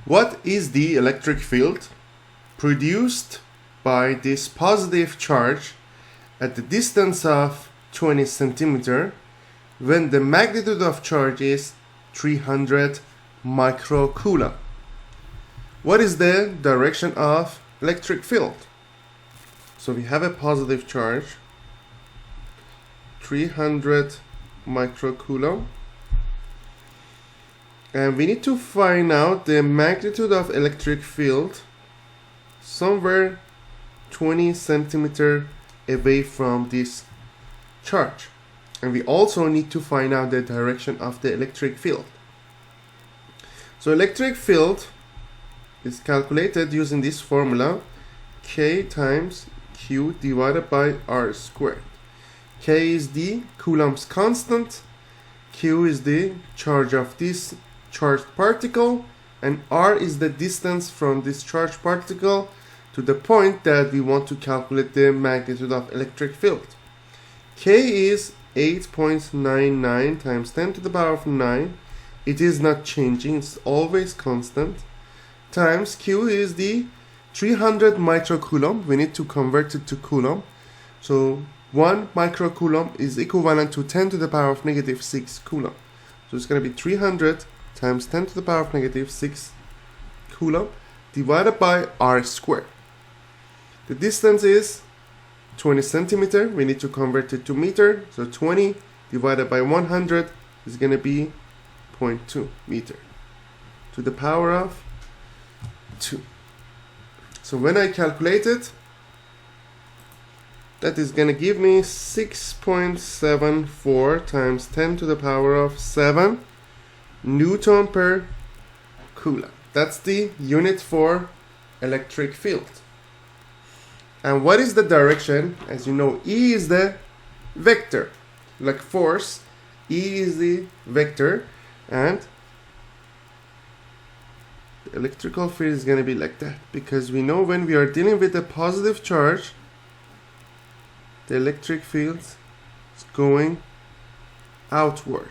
What is the electric field produced by this positive charge at the distance of 20 centimeter when the magnitude of charge is 300 microcoulomb? What is the direction of electric field? So we have a positive charge, 300 microcoulomb, and we need to find out the magnitude of electric field somewhere 20 centimeter away from this charge. And we also need to find out the direction of the electric field. So electric field is calculated using this formula, K times Q divided by R squared. K is the Coulomb's constant, Q is the charge of this charged particle, and R is the distance from this charged particle to the point that we want to calculate the magnitude of electric field. K is 8.99 times 10 to the power of 9. It is not changing, it's always constant. Times Q is the 300 microcoulomb. We need to convert it to coulomb. So 1 microcoulomb is equivalent to 10 to the power of negative 6 coulomb. So it's going to be 300 times 10 to the power of negative 6 coulomb divided by R squared. The distance is 20 centimeter. We need to convert it to meter. So 20 divided by 100 is going to be 0.2 meter to the power of 2. So when I calculate it, that is going to give me 6.74 times 10 to the power of 7 Newton per coulomb. That's the unit for electric field. And what is the direction? As you know, E is the vector. Like force, E is the vector, and the electrical field is going to be like that, because we know when we are dealing with a positive charge, the electric field is going outward.